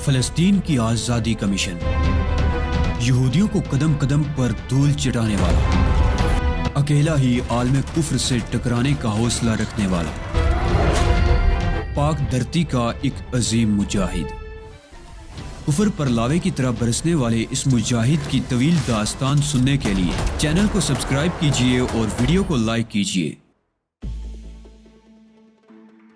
فلسطین کی آزادی کا مشن، یہودیوں کو قدم قدم پر دھول چٹانے والا، اکیلا ہی عالم کفر سے ٹکرانے کا حوصلہ رکھنے والا، پاک دھرتی کا ایک عظیم مجاہد، کفر پر لاوے کی طرح برسنے والے اس مجاہد کی طویل داستان سننے کے لیے چینل کو سبسکرائب کیجئے اور ویڈیو کو لائک کیجئے۔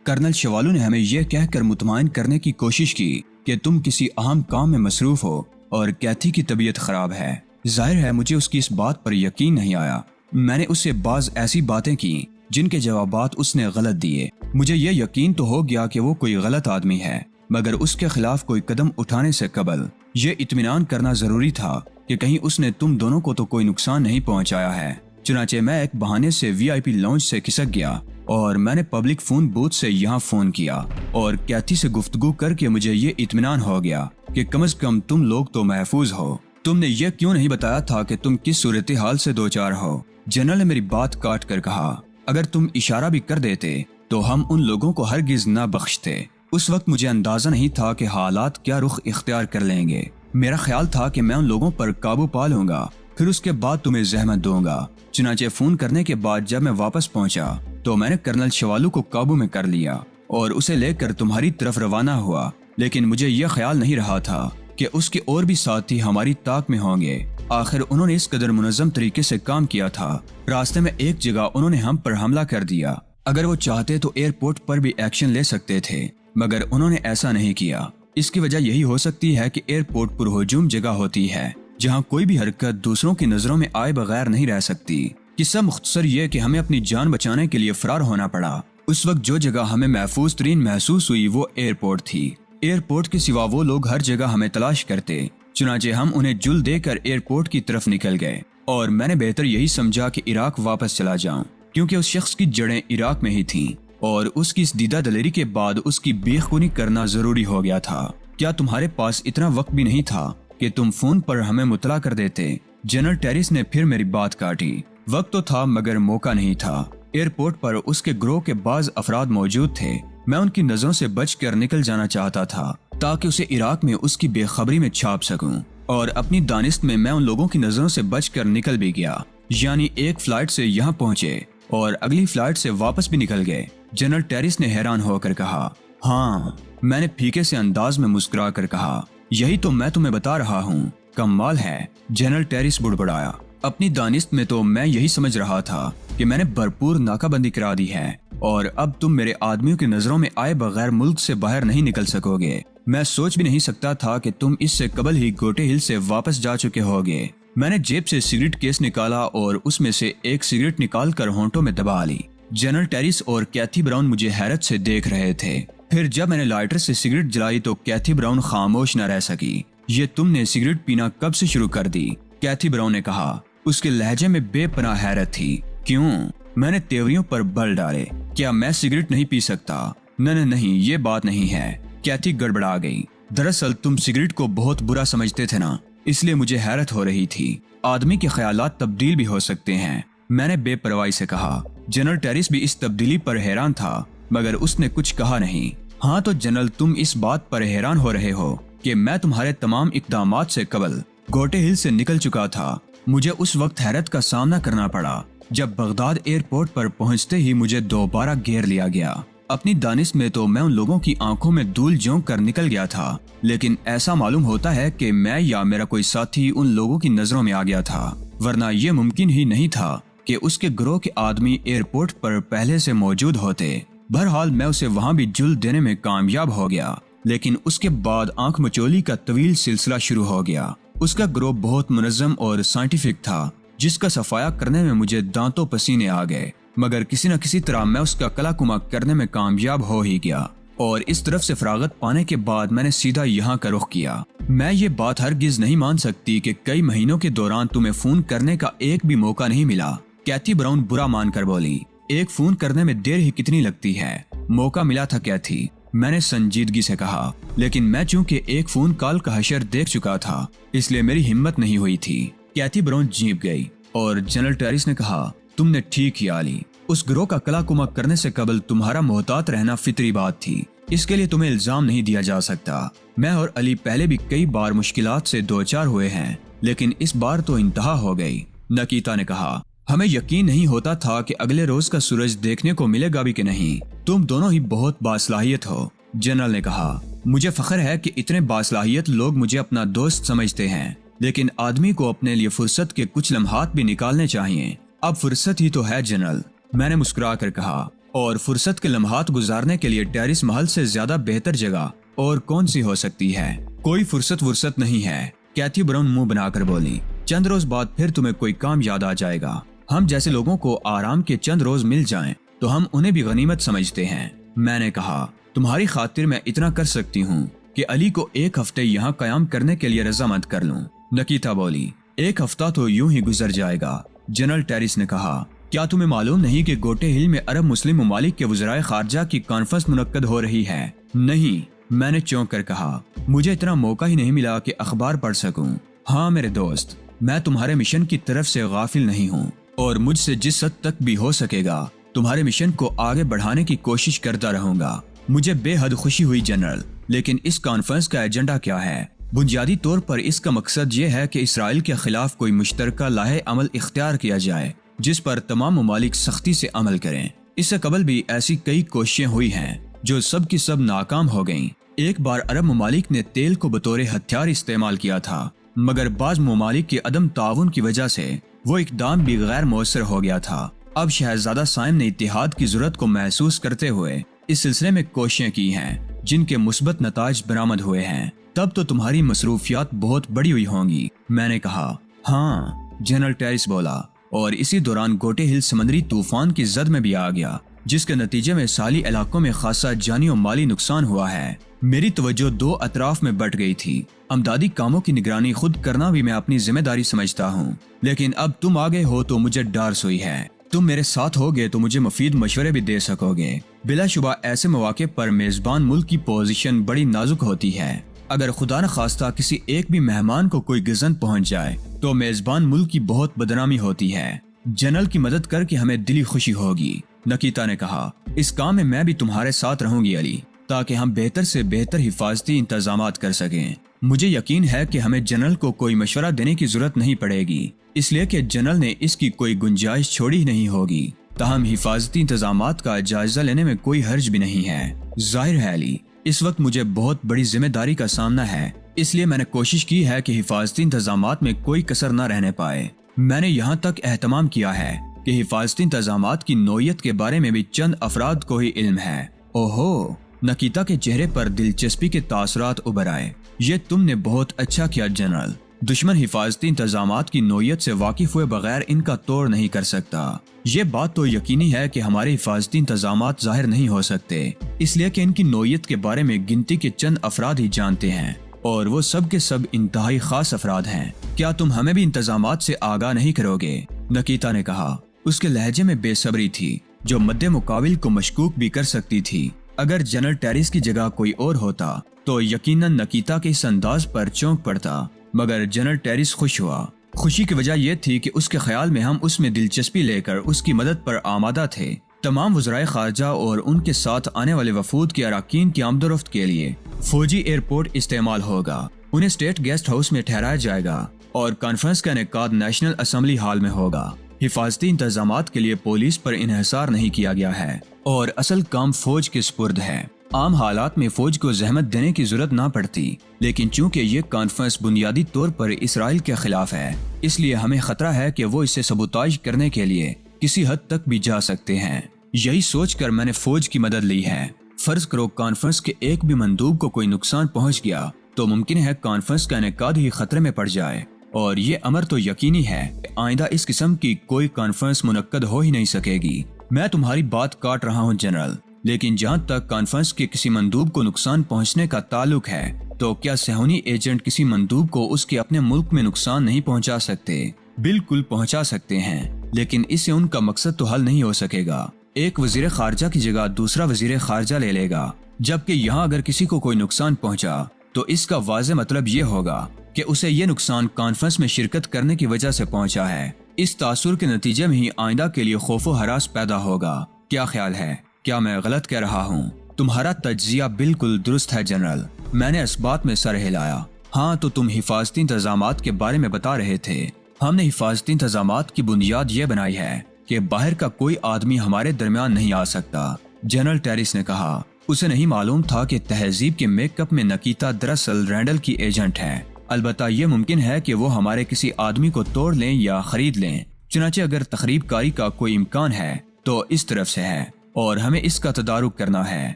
کرنل شوالو نے ہمیں یہ کہہ کر مطمئن کرنے کی کوشش کی کہ تم کسی اہم کام میں مصروف ہو اور کیتھی کی طبیعت خراب ہے۔ ظاہر ہے مجھے اس کی اس بات پر یقین نہیں آیا۔ میں نے اس سے بعض ایسی باتیں کی جن کے جوابات اس نے غلط دیے۔ مجھے یہ یقین تو ہو گیا کہ وہ کوئی غلط آدمی ہے، مگر اس کے خلاف کوئی قدم اٹھانے سے قبل یہ اطمینان کرنا ضروری تھا کہ کہیں اس نے تم دونوں کو تو کوئی نقصان نہیں پہنچایا ہے۔ چنانچہ میں ایک بہانے سے VIP لاؤنج سے کھسک گیا اور میں نے پبلک فون بوتھ سے یہاں فون کیا اور کیتھی سے گفتگو کر کے مجھے یہ اطمینان ہو گیا کہ کم از کم تم لوگ تو محفوظ ہو۔ تم نے یہ کیوں نہیں بتایا تھا کہ تم کس صورتحال سے دوچار ہو؟ جنرل نے میری بات کاٹ کر کہا، اگر تم اشارہ بھی کر دیتے تو ہم ان لوگوں کو ہرگز نہ بخشتے۔ اس وقت مجھے اندازہ نہیں تھا کہ حالات کیا رخ اختیار کر لیں گے۔ میرا خیال تھا کہ میں ان لوگوں پر قابو پا لوں گا، پھر اس کے بعد تمہیں زحمت دوں گا۔ چنانچہ فون کرنے کے بعد جب میں واپس پہنچا تو میں نے کرنل شوالو کو قابو میں کر لیا اور اسے لے کر تمہاری طرف روانہ ہوا، لیکن مجھے یہ خیال نہیں رہا تھا کہ اس کے اور بھی ساتھی ہماری طاق میں ہوں گے۔ آخر انہوں نے اس قدر منظم طریقے سے کام کیا تھا۔ راستے میں ایک جگہ انہوں نے ہم پر حملہ کر دیا۔ اگر وہ چاہتے تو ایئرپورٹ پر بھی ایکشن لے سکتے تھے، مگر انہوں نے ایسا نہیں کیا۔ اس کی وجہ یہی ہو سکتی ہے کہ ایئرپورٹ پر ہجوم جگہ ہوتی ہے جہاں کوئی بھی حرکت دوسروں کی نظروں میں آئے بغیر نہیں رہ سکتی۔ قصہ مختصر یہ کہ ہمیں اپنی جان بچانے کے لیے فرار ہونا پڑا۔ اس وقت جو جگہ ہمیں محفوظ ترین محسوس ہوئی وہ ایئرپورٹ تھی۔ ایئرپورٹ کے سوا وہ لوگ ہر جگہ ہمیں تلاش کرتے، چنانچہ ہم انہیں جل دے کر ایئرپورٹ کی طرف نکل گئے اور میں نے بہتر یہی سمجھا کہ عراق واپس چلا جاؤں، کیونکہ اس شخص کی جڑیں عراق میں ہی تھیں اور اس کی اس دیدہ دلیری کے بعد اس کی بے خونی کرنا ضروری ہو گیا تھا۔ کیا تمہارے پاس اتنا وقت بھی نہیں تھا کہ تم فون پر ہمیں مطلع کر دیتے؟ جنرل ٹیریس نے پھر میری بات کاٹی۔ وقت تو تھا مگر موقع نہیں تھا۔ ایئرپورٹ پر اس کے گروہ کے بعض افراد موجود تھے۔ میں ان کی نظروں سے بچ کر نکل جانا چاہتا تھا تاکہ اسے عراق میں اس کی بے خبری میں چھاپ سکوں، اور اپنی دانست میں ان لوگوں کی نظروں سے بچ کر نکل بھی گیا۔ یعنی ایک فلائٹ سے یہاں پہنچے اور اگلی فلائٹ سے واپس بھی نکل گئے۔ جنرل ٹیریس نے حیران ہو کر کہا، ہاں۔ میں نے پھیکے سے انداز میں مسکرا کر کہا، یہی تو میں تمہیں بتا رہا ہوں، کمال ہے۔ جنرل ٹیریس بڑبڑایا، اپنی دانست میں تو میں یہی سمجھ رہا تھا کہ میں نے بھرپور ناکہ بندی کرا دی ہے اور اب تم میرے آدمیوں کی نظروں میں آئے بغیر ملک سے باہر نہیں نکل سکو گے۔ میں سوچ بھی نہیں سکتا تھا کہ تم اس سے قبل ہی گوٹے ہل سے واپس جا چکے ہوگے۔ میں نے جیب سے سگریٹ کیس نکالا اور اس میں سے ایک سگریٹ نکال کر ہونٹوں میں دبا لی۔ جنرل ٹیریس اور کیتھی براؤن مجھے حیرت سے دیکھ رہے تھے۔ پھر جب میں نے لائٹر سے سگریٹ جلائی تو کیتھی براؤن خاموش نہ رہ سکی۔ یہ تم نے سگریٹ پینا کب سے شروع کر دی؟ کیتھی براؤن نے کہا۔ اس کے لہجے میں بے پناہ حیرت تھی۔ کیوں؟ میں نے تیوریوں پر بل ڈالے۔ کیا میں سگریٹ نہیں پی سکتا؟ نہیں، یہ بات نہیں ہے۔ کیتھی گڑبڑا گئی۔ دراصل تم سگریٹ کو بہت برا سمجھتے تھے نا، اس لیے مجھے حیرت ہو رہی تھی۔ آدمی کے خیالات تبدیل بھی ہو سکتے ہیں، میں نے بے پرواہی سے کہا۔ جنرل ٹیریس بھی اس تبدیلی پر حیران تھا مگر اس نے کچھ کہا نہیں۔ ہاں تو جنرل، تم اس بات پر حیران ہو رہے ہو کہ میں تمہارے تمام اقدامات سے قبل گوٹے ہل سے نکل چکا تھا۔ مجھے اس وقت حیرت کا سامنا کرنا پڑا جب بغداد ایئرپورٹ پر پہنچتے ہی مجھے دوبارہ گھیر لیا گیا۔ اپنی دانست میں تو میں ان لوگوں کی آنکھوں میں دھول جھونک کر نکل گیا تھا، لیکن ایسا معلوم ہوتا ہے کہ میں یا میرا کوئی ساتھی ان لوگوں کی نظروں میں آ گیا تھا، ورنہ یہ ممکن ہی نہیں تھا کہ اس کے گروہ کے آدمی ایئرپورٹ پر پہلے سے موجود ہوتے۔ بہرحال میں اسے وہاں بھی جل دینے میں کامیاب ہو گیا، لیکن اس کے بعد آنکھ مچولی کا طویل سلسلہ شروع ہو گیا۔ اس کا گروہ بہت منظم اور سائنٹیفک تھا، جس کا صفایا کرنے میں مجھے دانتوں پسینے آ گئے، مگر کسی نہ کسی طرح میں اس کا کلا کما کرنے میں کامیاب ہو ہی گیا، اور اس طرف سے فراغت پانے کے بعد میں نے سیدھا یہاں کا رخ کیا۔ میں یہ بات ہرگز نہیں مان سکتی کہ کئی مہینوں کے دوران تمہیں فون کرنے کا ایک بھی موقع نہیں ملا۔ کیتھی براؤن برا مان کر بولی، ایک فون کرنے میں دیر ہی کتنی لگتی ہے، موقع ملا تھا کیتھی، میں نے سنجیدگی سے کہا، لیکن میں چونکہ ایک فون کال کا حشر دیکھ چکا تھا اس لیے میری ہمت نہیں ہوئی تھی۔ کیتھی براؤن جھیپ گئی اور جنرل ٹیریس نے کہا، تم نے ٹھیک کیا علی، اس گروہ کا کلا کما کرنے سے قبل تمہارا محتاط رہنا فطری بات تھی، اس کے لیے تمہیں الزام نہیں دیا جا سکتا۔ میں اور علی پہلے بھی کئی بار مشکلات سے دوچار ہوئے ہیں، لیکن اس بار تو انتہا ہو گئی۔ نکیتا نے کہا، ہمیں یقین نہیں ہوتا تھا کہ اگلے روز کا سورج دیکھنے کو ملے گا بھی کہ نہیں۔ تم دونوں ہی بہت باصلاحیت ہو۔ جنرل نے کہا، مجھے فخر ہے کہ اتنے باصلاحیت لوگ مجھے اپنا دوست سمجھتے ہیں، لیکن آدمی کو اپنے لیے فرصت کے کچھ لمحات بھی نکالنے چاہیے۔ اب فرصت ہی تو ہے جنرل، میں نے مسکرا کر کہا، اور فرصت کے لمحات گزارنے کے لیے ٹیرس محل سے زیادہ بہتر جگہ اور کون سی ہو سکتی ہے؟ کوئی فرصت نہیں ہے، کیتھی براؤن منہ بنا کر بولی۔ چند روز بعد پھر تمہیں کوئی کام یاد آ جائے گا۔ ہم جیسے لوگوں کو آرام کے چند روز مل جائیں تو ہم انہیں بھی غنیمت سمجھتے ہیں۔ میں نے کہا، تمہاری خاطر میں اتنا کر سکتی ہوں کہ علی کو ایک ہفتے یہاں قیام کرنے کے لیے رضامند کر لوں۔ نکیتا بولی، ایک ہفتہ تو یوں ہی گزر جائے گا۔ جنرل ٹیرس نے کہا، کیا تمہیں معلوم نہیں کہ گوٹے ہل میں عرب مسلم ممالک کے وزرائے خارجہ کی کانفرنس منعقد ہو رہی ہے؟ نہیں، میں نے چونک کر کہا، مجھے اتنا موقع ہی نہیں ملا کہ اخبار پڑھ سکوں۔ ہاں میرے دوست، میں تمہارے مشن کی طرف سے غافل نہیں ہوں، اور مجھ سے جس حد تک بھی ہو سکے گا تمہارے مشن کو آگے بڑھانے کی کوشش کرتا رہوں گا۔ مجھے بے حد خوشی ہوئی جنرل، لیکن اس کانفرنس کا ایجنڈا کیا ہے؟ بنیادی طور پر اس کا مقصد یہ ہے کہ اسرائیل کے خلاف کوئی مشترکہ لاہے عمل اختیار کیا جائے جس پر تمام ممالک سختی سے عمل کریں۔ اس سے قبل بھی ایسی کئی کوششیں ہوئی ہیں جو سب کی سب ناکام ہو گئیں۔ ایک بار عرب ممالک نے تیل کو بطور ہتھیار استعمال کیا تھا، مگر بعض ممالک کے عدم تعاون کی وجہ سے وہ اقدام بھی غیر مؤثر ہو گیا تھا۔ اب شہزادہ سائم نے اتحاد کی ضرورت کو محسوس کرتے ہوئے اس سلسلے میں کوششیں کی ہیں جن کے مثبت نتائج برآمد ہوئے ہیں۔ تب تو تمہاری مصروفیات بہت بڑی ہوئی ہوں گی۔ میں نے کہا، ہاں، جنرل ٹیرس بولا، اور اسی دوران گوٹے ہل سمندری طوفان کی زد میں بھی آ گیا، جس کے نتیجے میں ساحلی علاقوں میں خاصا جانی و مالی نقصان ہوا ہے۔ میری توجہ دو اطراف میں بٹ گئی تھی۔ امدادی کاموں کی نگرانی خود کرنا بھی میں اپنی ذمہ داری سمجھتا ہوں، لیکن اب تم آگے ہو تو مجھے ڈار سوئی ہے۔ تم میرے ساتھ ہوگے تو مجھے مفید مشورے بھی دے سکو گے۔ بلا شبہ ایسے مواقع پر میزبان ملک کی پوزیشن بڑی نازک ہوتی ہے۔ اگر خدا نخواستہ کسی ایک بھی مہمان کو کوئی گزن پہنچ جائے تو میزبان ملک کی بہت بدنامی ہوتی ہے۔ جنرل کی مدد کر کے ہمیں دلی خوشی ہوگی۔ نکیتا نے کہا، اس کام میں میں بھی تمہارے ساتھ رہوں گی علی، تاکہ ہم بہتر سے بہتر حفاظتی انتظامات کر سکیں۔ مجھے یقین ہے کہ ہمیں جنرل کو کوئی مشورہ دینے کی ضرورت نہیں پڑے گی، اس لیے کہ جنرل نے اس کی کوئی گنجائش چھوڑی نہیں ہوگی۔ تاہم حفاظتی انتظامات کا جائزہ لینے میں کوئی حرج بھی نہیں ہے۔ ظاہر ہے علی، اس وقت مجھے بہت بڑی ذمہ داری کا سامنا ہے، اس لیے میں نے کوشش کی ہے کہ حفاظتی انتظامات میں کوئی کسر نہ رہنے پائے۔ میں نے یہاں تک اہتمام کیا ہے کہ حفاظتی انتظامات کی نوعیت کے بارے میں بھی چند افراد کو ہی علم ہے۔ اوہو، نکیتا کے چہرے پر دلچسپی کے تاثرات ابھر آئے۔ یہ تم نے بہت اچھا کیا جنرل۔ دشمن حفاظتی انتظامات کی نوعیت سے واقف ہوئے بغیر ان کا توڑ نہیں کر سکتا۔ یہ بات تو یقینی ہے کہ ہمارے حفاظتی انتظامات ظاہر نہیں ہو سکتے، اس لیے کہ ان کی نوعیت کے بارے میں گنتی کے چند افراد ہی جانتے ہیں، اور وہ سب کے سب انتہائی خاص افراد ہیں۔ کیا تم ہمیں بھی انتظامات سے آگاہ نہیں کرو گے؟ نکیتا نے کہا۔ اس کے لہجے میں بے صبری تھی جو مد مقابل کو مشکوک بھی کر سکتی تھی۔ اگر جنرل ٹیرس کی جگہ کوئی اور ہوتا تو یقیناً نکیتا کے اس انداز پر چونک پڑتا، مگر جنرل ٹیرس خوش ہوا۔ خوشی کی وجہ یہ تھی کہ اس کے خیال میں ہم اس میں دلچسپی لے کر اس کی مدد پر آمادہ تھے۔ تمام وزرائے خارجہ اور ان کے ساتھ آنے والے وفود کے اراکین کی آمد و رفت کے لیے فوجی ایئرپورٹ استعمال ہوگا۔ انہیں اسٹیٹ گیسٹ ہاؤس میں ٹھہرایا جائے گا اور کانفرنس کا انعقاد نیشنل اسمبلی ہال میں ہوگا۔ حفاظتی انتظامات کے لیے پولیس پر انحصار نہیں کیا گیا ہے اور اصل کام فوج کے سپرد ہے۔ عام حالات میں فوج کو زحمت دینے کی ضرورت نہ پڑتی، لیکن چونکہ یہ کانفرنس بنیادی طور پر اسرائیل کے خلاف ہے، اس لیے ہمیں خطرہ ہے کہ وہ اسے سبوتاژ کرنے کے لیے کسی حد تک بھی جا سکتے ہیں۔ یہی سوچ کر میں نے فوج کی مدد لی ہے۔ فرض کرو کانفرنس کے ایک بھی مندوب کو کوئی نقصان پہنچ گیا تو ممکن ہے کانفرنس کا انعقاد ہی خطرے میں پڑ جائے، اور یہ امر تو یقینی ہے کہ آئندہ اس قسم کی کوئی کانفرنس منعقد ہو ہی نہیں سکے گی۔ میں تمہاری بات کاٹ رہا ہوں جنرل، لیکن جہاں تک کانفرنس کے کسی مندوب کو نقصان پہنچنے کا تعلق ہے تو کیا صہیونی ایجنٹ کسی مندوب کو اس کے اپنے ملک میں نقصان نہیں پہنچا سکتے؟ بالکل پہنچا سکتے ہیں، لیکن اس سے ان کا مقصد تو حل نہیں ہو سکے گا۔ ایک وزیر خارجہ کی جگہ دوسرا وزیر خارجہ لے لے گا، جبکہ یہاں اگر کسی کو کوئی نقصان پہنچا تو اس کا واضح مطلب یہ ہوگا کہ اسے یہ نقصان کانفرنس میں شرکت کرنے کی وجہ سے پہنچا ہے۔ اس تاثر کے نتیجے میں ہی آئندہ کے لیے خوف و ہراس پیدا ہوگا۔ کیا خیال ہے؟ کیا میں غلط کہہ رہا ہوں؟ تمہارا تجزیہ بالکل درست ہے جنرل، میں نے اس بات میں سر ہلایا۔ ہاں تو تم حفاظتی انتظامات کے بارے میں بتا رہے تھے۔ ہم نے حفاظتی انتظامات کی بنیاد یہ بنائی ہے کہ باہر کا کوئی آدمی ہمارے درمیان نہیں آ سکتا، جنرل ٹیریس نے کہا۔ اسے نہیں معلوم تھا کہ تہذیب کے میک اپ میں نکیتا دراصل رینڈل کی ایجنٹ ہے۔ البتہ یہ ممکن ہے کہ وہ ہمارے کسی آدمی کو توڑ لیں یا خرید لیں، چنانچہ اگر تخریب کاری کا کوئی امکان ہے تو اس طرف سے ہے اور ہمیں اس کا تدارک کرنا ہے۔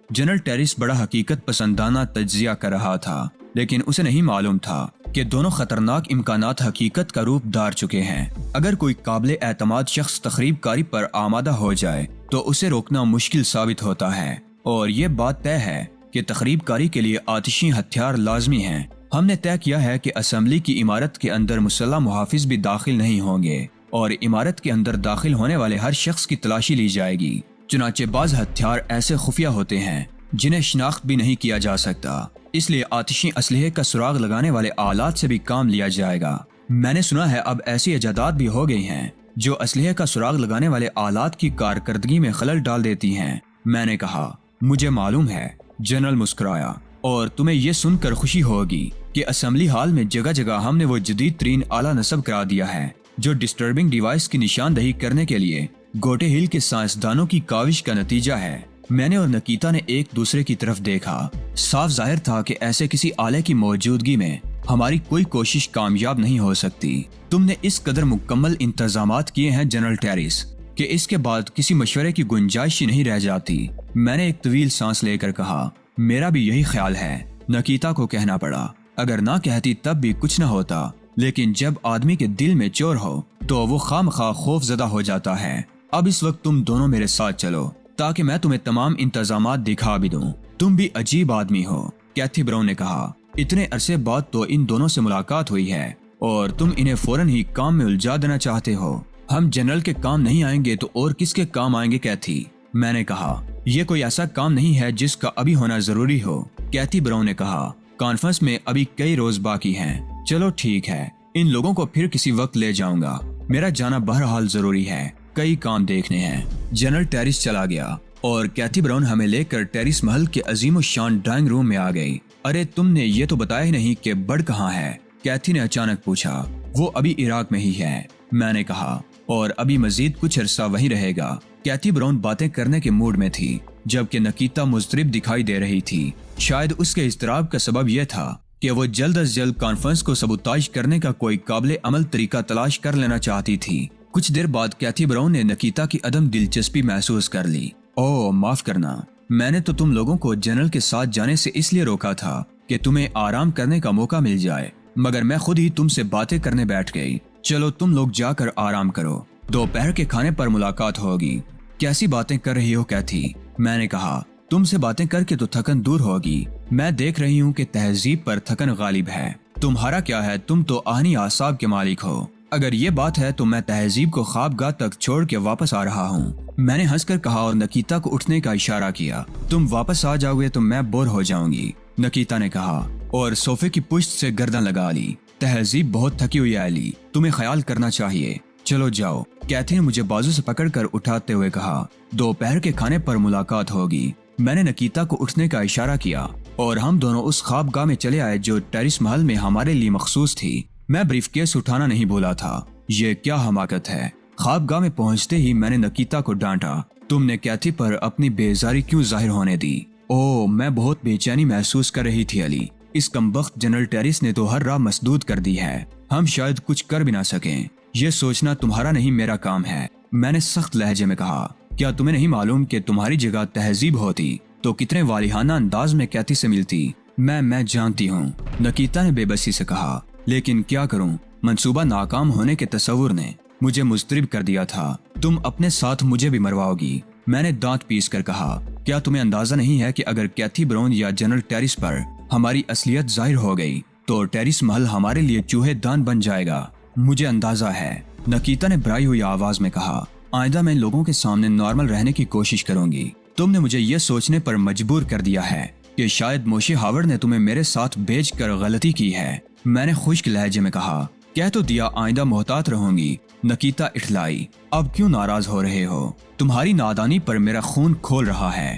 جنرل ٹیریس بڑا حقیقت پسندانہ تجزیہ کر رہا تھا، لیکن اسے نہیں معلوم تھا کہ دونوں خطرناک امکانات حقیقت کا روپ دھار چکے ہیں۔ اگر کوئی قابل اعتماد شخص تخریب کاری پر آمادہ ہو جائے تو اسے روکنا مشکل ثابت ہوتا ہے، اور یہ بات طے ہے کہ تخریب کاری کے لیے آتشی ہتھیار لازمی ہیں۔ ہم نے طے کیا ہے کہ اسمبلی کی عمارت کے اندر مسلح محافظ بھی داخل نہیں ہوں گے اور عمارت کے اندر داخل ہونے والے ہر شخص کی تلاشی لی جائے گی۔ چنانچہ بعض ہتھیار ایسے خفیہ ہوتے ہیں جنہیں شناخت بھی نہیں کیا جا سکتا، اس لیے آتشی اسلحے کا سراغ لگانے والے آلات سے بھی کام لیا جائے گا۔ میں نے سنا ہے اب ایسی ایجادات بھی ہو گئی ہیں جو اسلحے کا سراغ لگانے والے آلات کی کارکردگی میں خلل ڈال دیتی ہیں۔ میں نے کہا، مجھے معلوم ہے، جنرل مسکرایا، اور تمہیں یہ سن کر خوشی ہوگی کہ اسمبلی ہال میں جگہ جگہ ہم نے وہ جدید ترین آلہ نصب کرا دیا ہے جو ڈسٹربنگ ڈیوائس کی نشاندہی کرنے کے لیے گوٹے ہل کے سائنسدانوں کی کاوش کا نتیجہ ہے۔ میں نے اور نکیتا نے ایک دوسرے کی طرف دیکھا۔ صاف ظاہر تھا کہ ایسے کسی آلے کی موجودگی میں ہماری کوئی کوشش کامیاب نہیں ہو سکتی۔ تم نے اس قدر مکمل انتظامات کیے ہیں جنرل ٹیریس کہ اس کے بعد کسی مشورے کی گنجائش ہی نہیں رہ جاتی۔ میں نے ایک طویل سانس لے کر کہا، میرا بھی یہی خیال ہے۔ نکیتا کو کہنا پڑا، اگر نہ کہتی تب بھی کچھ نہ ہوتا، لیکن جب آدمی کے دل میں چور ہو تو وہ خواہ خوف زدہ ہو جاتا ہے۔ اب اس وقت تم دونوں میرے ساتھ چلو تاکہ میں تمہیں تمام انتظامات دکھا بھی دوں۔ تم بھی عجیب آدمی ہو، کیتھی براؤن نے کہا۔ اتنے عرصے بعد تو ان دونوں سے ملاقات ہوئی ہے اور تم انہیں فوراً ہی کام میں الجھا دینا چاہتے ہو۔ ہم جنرل کے کام نہیں آئیں گے تو اور کس کے کام آئیں گے کیتھی؟ میں نے کہا، یہ کوئی ایسا کام نہیں ہے جس کا ابھی ہونا ضروری ہو۔ کیتھی براؤن نے کہا، کانفرنس میں ابھی کئی روز باقی ہیں۔ چلو ٹھیک ہے، ان لوگوں کو پھر کسی وقت لے جاؤں گا، میرا جانا بہرحال ضروری ہے، کئی کام دیکھنے ہیں۔ جنرل ٹیریس چلا گیا اور کیتھی براؤن ہمیں لے کر ٹیریس محل کے عظیم الشان ڈرائنگ روم میں آ گئی۔ ارے تم نے یہ تو بتایا ہی نہیں کہ بڑ کہاں ہے؟ کیتھی نے اچانک پوچھا۔ وہ ابھی عراق میں ہی ہے، میں نے کہا، اور ابھی مزید کچھ عرصہ وہیں رہے گا۔ کیتھی براؤن باتیں کرنے کے موڈ میں تھی جبکہ نکیتا مضطرب دکھائی دے رہی تھی۔ شاید اس کے اضطراب کا سبب یہ تھا کہ وہ جلد از جلد کانفرنس کو سبوتاژ کرنے کا کوئی قابل عمل طریقہ تلاش کر لینا چاہتی تھی۔ کچھ دیر بعد کیتھی براؤن نے نکیتا کی عدم دلچسپی محسوس کر لی۔ اوہ معاف کرنا، میں نے تو تم لوگوں کو جنرل کے ساتھ جانے سے اس لیے روکا تھا کہ تمہیں آرام کرنے کا موقع مل جائے، مگر میں خود ہی تم سے باتیں کرنے بیٹھ گئی۔ چلو تم لوگ جا کر آرام کرو، دوپہر کے کھانے پر ملاقات ہوگی۔ کیسی باتیں کر رہی ہو کیتھی؟ میں نے کہا، تم سے باتیں کر کے تو تھکن دور ہوگی، میں دیکھ رہی ہوں کہ تہذیب پر تھکن غالب ہے۔ تمہارا کیا ہے، تم تو آہنی اعصاب کے مالک ہو۔ اگر یہ بات ہے تو میں تہذیب کو خوابگاہ تک چھوڑ کے واپس آ رہا ہوں، میں نے ہنس کر کہا اور نکیتا کو اٹھنے کا اشارہ کیا۔ تم واپس آ جاؤ گے تو میں بور ہو جاؤں گی، نکیتا نے کہا اور صوفے کی پشت سے گردن لگا لی۔ تہذیب بہت تھکی ہوئی ہے علی، تمہیں خیال کرنا چاہیے، چلو جاؤ۔ کیتھی نے مجھے بازو سے پکڑ کر اٹھاتے ہوئے کہا، دوپہر کے کھانے پر ملاقات ہوگی۔ میں نے نکیتا کو اٹھنے کا اشارہ کیا اور ہم دونوں اس خوابگاہ میں چلے آئے جو ٹیریس محل میں ہمارے لیے مخصوص تھی۔ میں بریف کیس اٹھانا نہیں بھولا تھا، یہ کیا حماقت ہے۔ خوابگاہ میں پہنچتے ہی میں نے نکیتا کو ڈانٹا، تم نے کیتھی پر اپنی بیزاری کیوں ظاہر ہونے دی؟ اوہ میں بہت بے چینی محسوس کر رہی تھی علی، اس کمبخت جنرل ٹیریس نے تو ہر راہ مسدود کر دی ہے، ہم شاید کچھ کر بھی نہ سکیں۔ یہ سوچنا تمہارا نہیں میرا کام ہے، میں نے سخت لہجے میں کہا۔ کیا تمہیں نہیں معلوم کہ تمہاری جگہ تہذیب ہوتی تو کتنے والہانہ انداز میں کیتھی سے ملتی؟ میں جانتی ہوں، نکیتا نے بے بسی سے کہا، لیکن کیا کروں، منصوبہ ناکام ہونے کے تصور نے مجھے مضطرب کر دیا تھا۔ تم اپنے ساتھ مجھے بھی مرواؤ گی، میں نے دانت پیس کر کہا۔ کیا تمہیں اندازہ نہیں ہے کہ اگر کیتھی براؤن یا جنرل ٹیریس پر ہماری اصلیت ظاہر ہو گئی تو ٹیریس محل ہمارے لیے چوہے دان بن جائے گا؟ مجھے اندازہ ہے، نکیتا نے بھرائی ہوئی آواز میں کہا۔ آئندہ میں لوگوں کے سامنے نارمل رہنے کی کوشش کروں گی۔ تم نے مجھے یہ سوچنے پر مجبور کر دیا ہے کہ شاید موشی ہاورڈ نے تمہیں میرے ساتھ بھیج کر غلطی کی ہے، میں نے خشک لہجے میں کہا۔ کہہ تو دیا آئندہ محتاط رہوں گی، نکیتا اٹھلائی۔ اب کیوں ناراض ہو رہے ہو؟ تمہاری نادانی پر میرا خون کھول رہا ہے۔